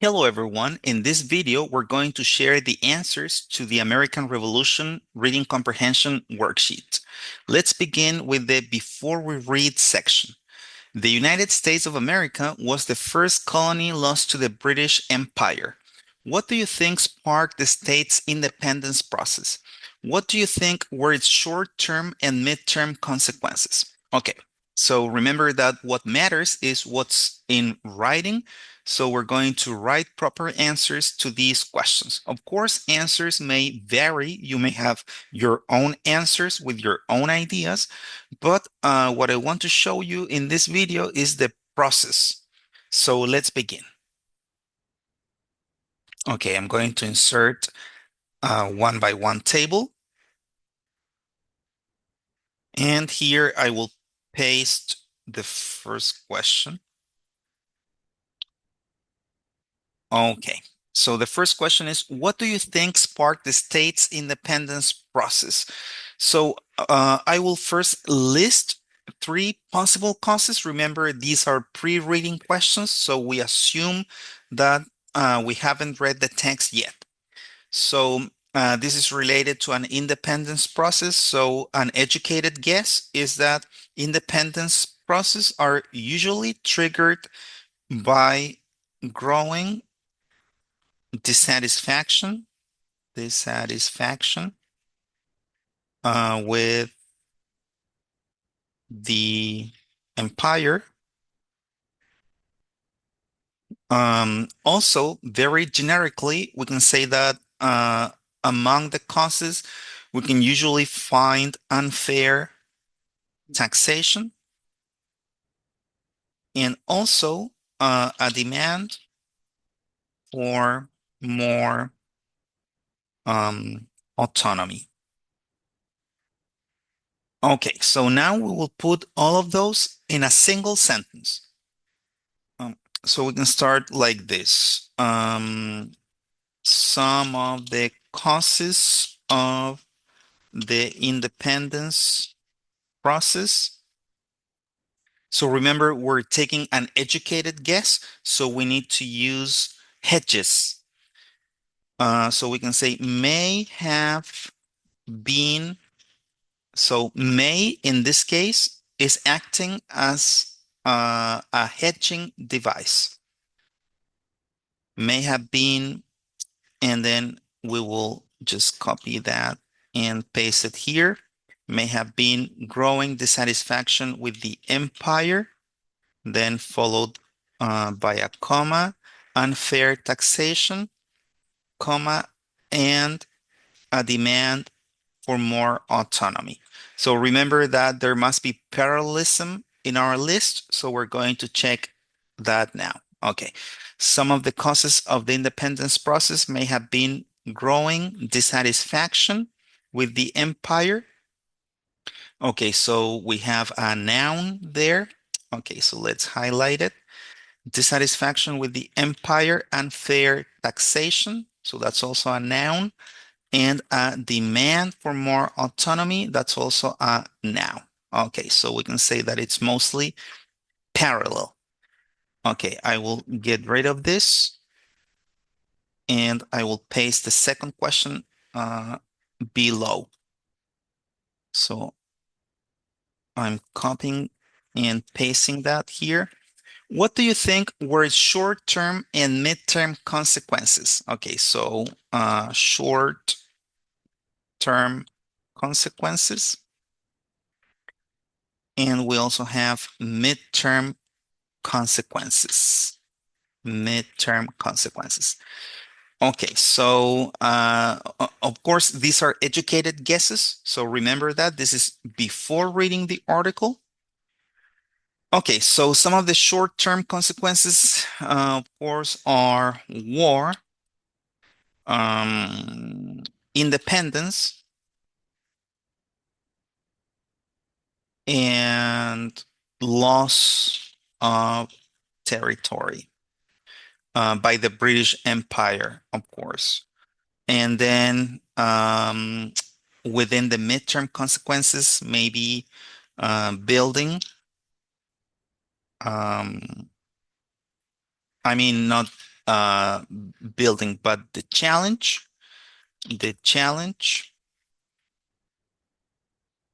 Hello everyone. In this video, we're going to share the answers to the American Revolution Reading Comprehension worksheet. Let's begin with the Before We Read section. The United States of America was the first colony lost to the British Empire. What do you think sparked the state's independence process? What do you think were its short-term and mid-term consequences? Okay, so remember that what matters is what's in writing. So we're going to write proper answers to these questions. Of course, answers may vary. You may have your own answers with your own ideas, but what I want to show you in this video is the process. So let's begin. Okay, I'm going to insert one by one table. And here I will paste the first question. Okay, so the first question is, what do you think sparked the state's independence process? So I will first list three possible causes. Remember, these are pre-reading questions, so we assume that we haven't read the text yet. So this is related to an independence process. So an educated guess is that independence process are usually triggered by growing dissatisfaction with the empire. Also, very generically, we can say that among the causes, we can usually find unfair taxation and also a demand for more autonomy. Okay, so now we will put all of those in a single sentence. So we can start like this. Some of the causes of the independence process. So remember, we're taking an educated guess, so we need to use hedges. So we can say may have been. So may in this case is acting as a hedging device. May have been, and then we will just copy that and paste it here. May have been growing dissatisfaction with the empire, then followed by a comma, unfair taxation, comma, and a demand for more autonomy. So remember that there must be parallelism in our list. So we're going to check that now. Okay. Some of the causes of the independence process may have been growing dissatisfaction with the empire. Okay, so we have a noun there. Okay, so let's highlight it. Dissatisfaction with the empire, unfair taxation. So that's also a noun. And a demand for more autonomy, that's also a noun. Okay, so we can say that it's mostly parallel. Okay, I will get rid of this and I will paste the second question below. So I'm copying and pasting that here. What do you think were short-term and midterm consequences? Okay, so short-term consequences. And we also have midterm consequences. Midterm consequences. Okay, so of course, these are educated guesses. So remember that this is before reading the article. Okay, so some of the short-term consequences, of course, are war, independence, and loss of territory by the British Empire, of course. And then within the midterm consequences, maybe building. I mean, not building, but the challenge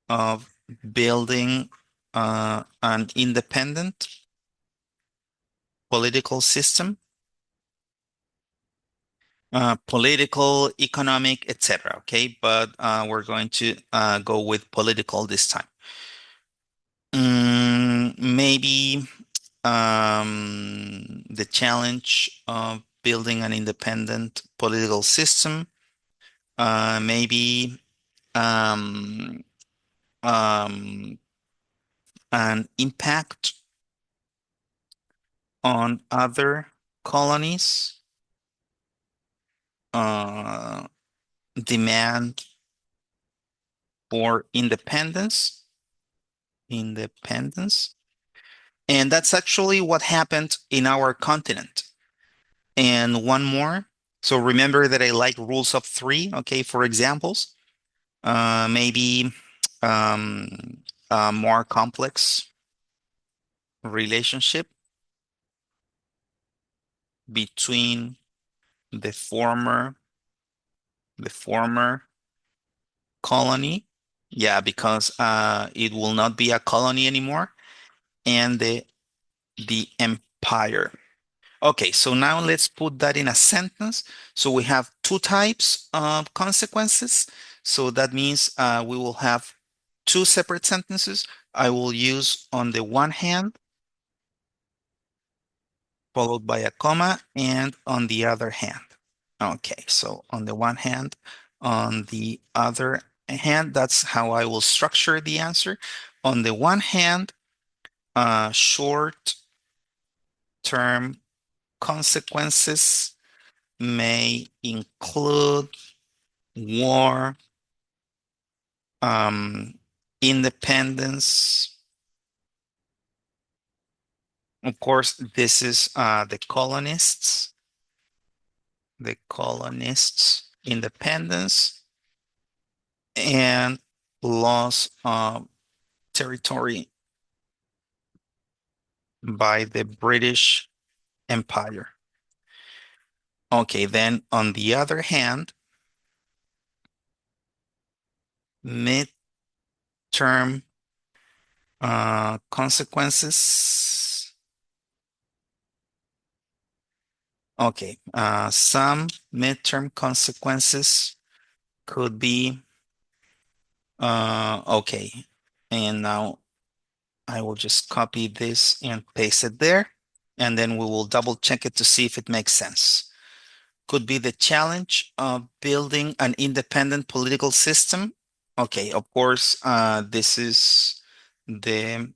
of building an independent political system, political, economic, etc. Okay, but we're going to go with political this time. Maybe the challenge of building an independent political system, maybe um, um, an impact on other colonies, uh, demand for independence. And that's actually what happened in our continent. And one more. So remember that I like rules of three, okay, for examples. Maybe a more complex relationship between the former colony. Yeah, because it will not be a colony anymore, and the empire. Okay, so now let's put that in a sentence. So we have two types of consequences. So that means we will have two separate sentences. I will use on the one hand, followed by a comma, and on the other hand. Okay, so on the one hand, on the other hand, that's how I will structure the answer. On the one hand, short-term consequences may include war, independence. Of course, this is the colonists' independence and loss of territory by the British Empire. Okay, then on the other hand, midterm consequences. Okay, some midterm consequences could be okay. And now I will just copy this and paste it there, and then we will double check it to see if it makes sense. Could be the challenge of building an independent political system. Okay, of course, this is the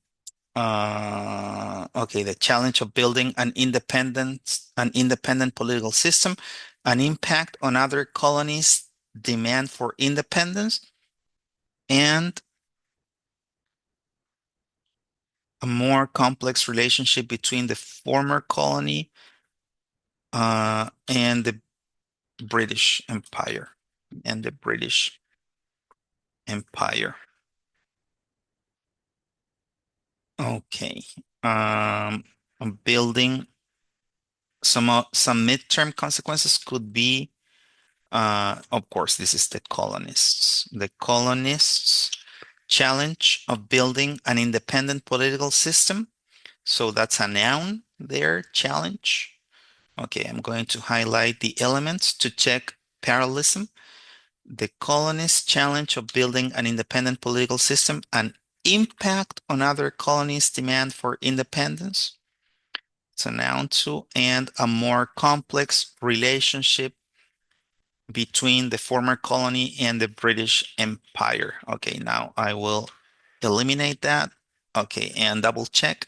okay, the challenge of building an independent political system, an impact on other colonies' demand for independence, and a more complex relationship between the former colony and the British Empire. And the British Empire. Okay. Building some midterm consequences could be, of course, this is the colonists. The colonists' challenge of building an independent political system. So that's a noun there, challenge. Okay, I'm going to highlight the elements to check parallelism. The colonists' challenge of building an independent political system, an impact on other colonies' demand for independence. It's a noun too, and a more complex relationship between the former colony and the British Empire. Okay, now I will eliminate that. Okay, and double check.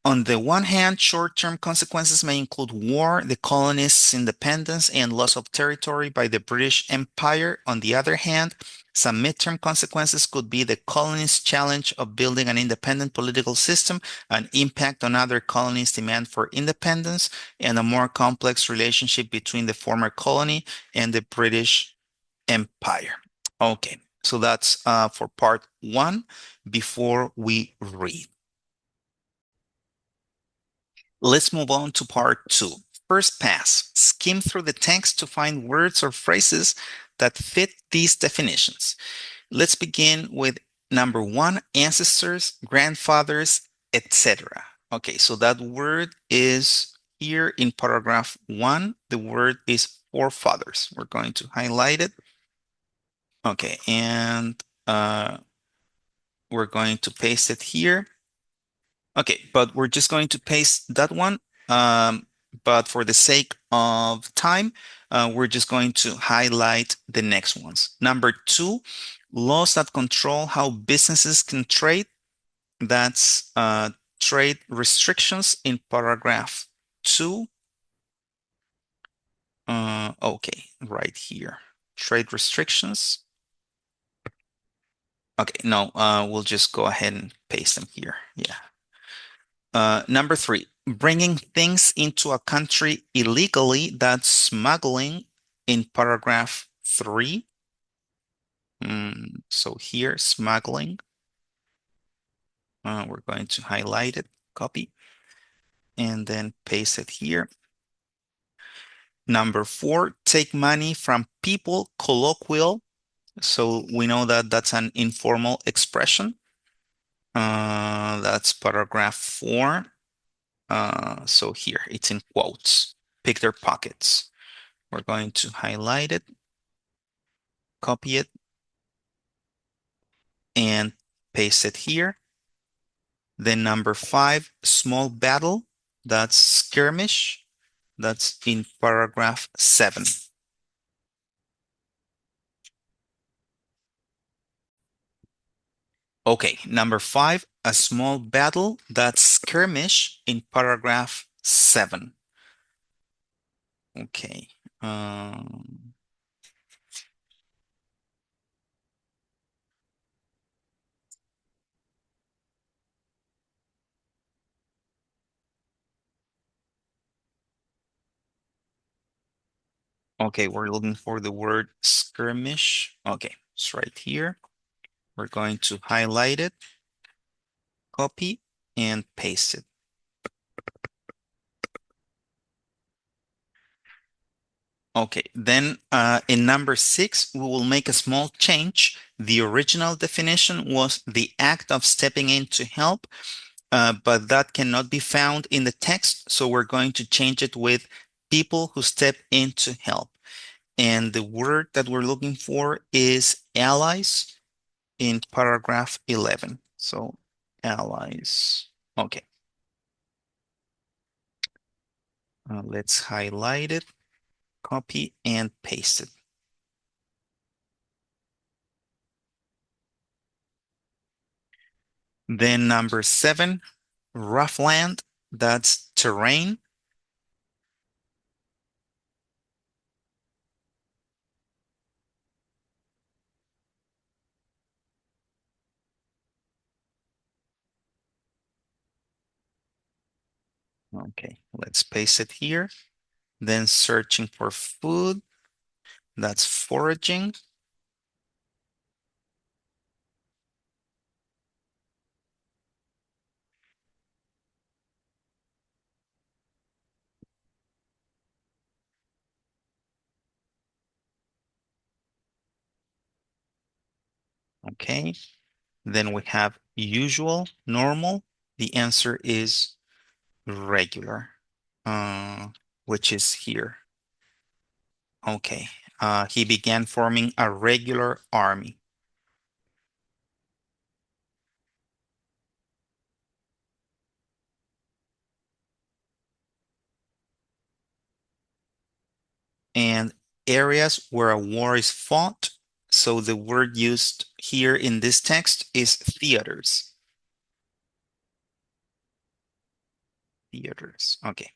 On the one hand, short-term consequences may include war, the colonists' independence, and loss of territory by the British Empire. On the other hand, some midterm consequences could be the colonists' challenge of building an independent political system, an impact on other colonies' demand for independence, and a more complex relationship between the former colony and the British Empire. Okay, so that's for part one before we read. Let's move on to part two. first pass. Skim through the text to find words or phrases that fit these definitions. Let's begin with number one, ancestors, grandfathers, etc. Okay, so that word is here in paragraph one. The word is forefathers. We're going to highlight it. Okay, and we're going to paste it here. Okay, but we're just going to paste that one. But for the sake of time, we're just going to highlight the next ones. Number two, laws that control how businesses can trade. That's trade restrictions in paragraph two. Okay, right here. Trade restrictions. Okay, no, we'll just go ahead and paste them here. Yeah. Number three, bringing things into a country illegally, that's smuggling in paragraph three. So here, smuggling, we're going to highlight it, copy, and then paste it here. Number four, take money from people, colloquial. So we know that that's an informal expression. That's paragraph four. So here, it's in quotes. Pick their pockets. We're going to highlight it, copy it, and paste it here. Then number five, small battle. That's skirmish. That's in paragraph seven. Okay, number five, a small battle. That's skirmish in paragraph seven. Okay. Okay, we're looking for the word skirmish. Okay, it's right here. We're going to highlight it, copy, and paste it. Okay, then in number six, we will make a small change. The original definition was the act of stepping in to help, but that cannot be found in the text. So we're going to change it with people who step in to help. And the word that we're looking for is allies in paragraph 11. So allies. Okay. Let's highlight it, copy, and paste it. Then number seven, rough land, that's terrain. Okay, let's paste it here. Then searching for food, that's foraging. Okay, then we have usual, normal. The answer is regular, which is here. Okay, he began forming a regular army. And areas where a war is fought. So the word used here in this text is theaters. Theaters, okay.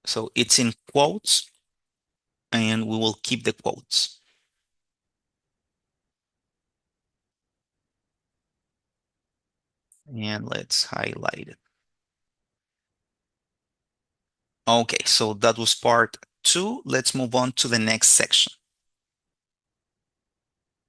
So it's in quotes, and we will keep the quotes. And let's highlight it. Okay, so that was part two. Let's move on to the next section.